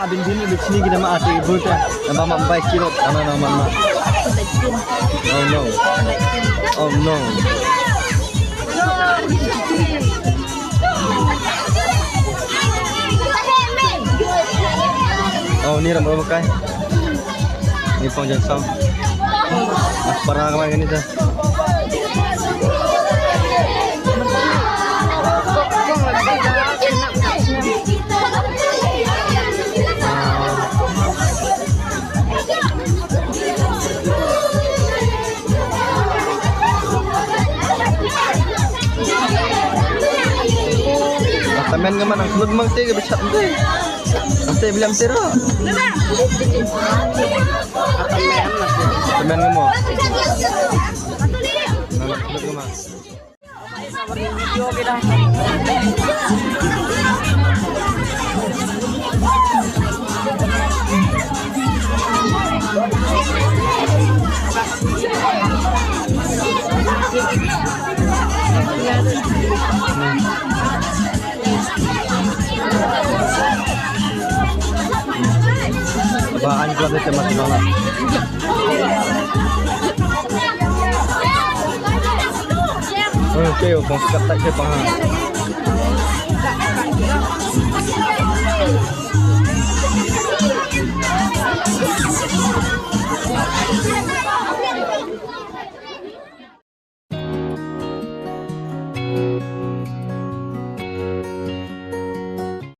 abin bini bichni gina ma ati bulta namba mambai kirot ana na mama. Oh no. Oh no. Oh ni ram makai. Ni panjang sang. Parang kemarin ini dah. Tamen nga man ang kulod magti ka bisat mo eh. Ante bilang tira. Tamen nga mo. Nalak kulod nga man. Bahan kelas itu masih banget. Oke, kong sikat tak siapa.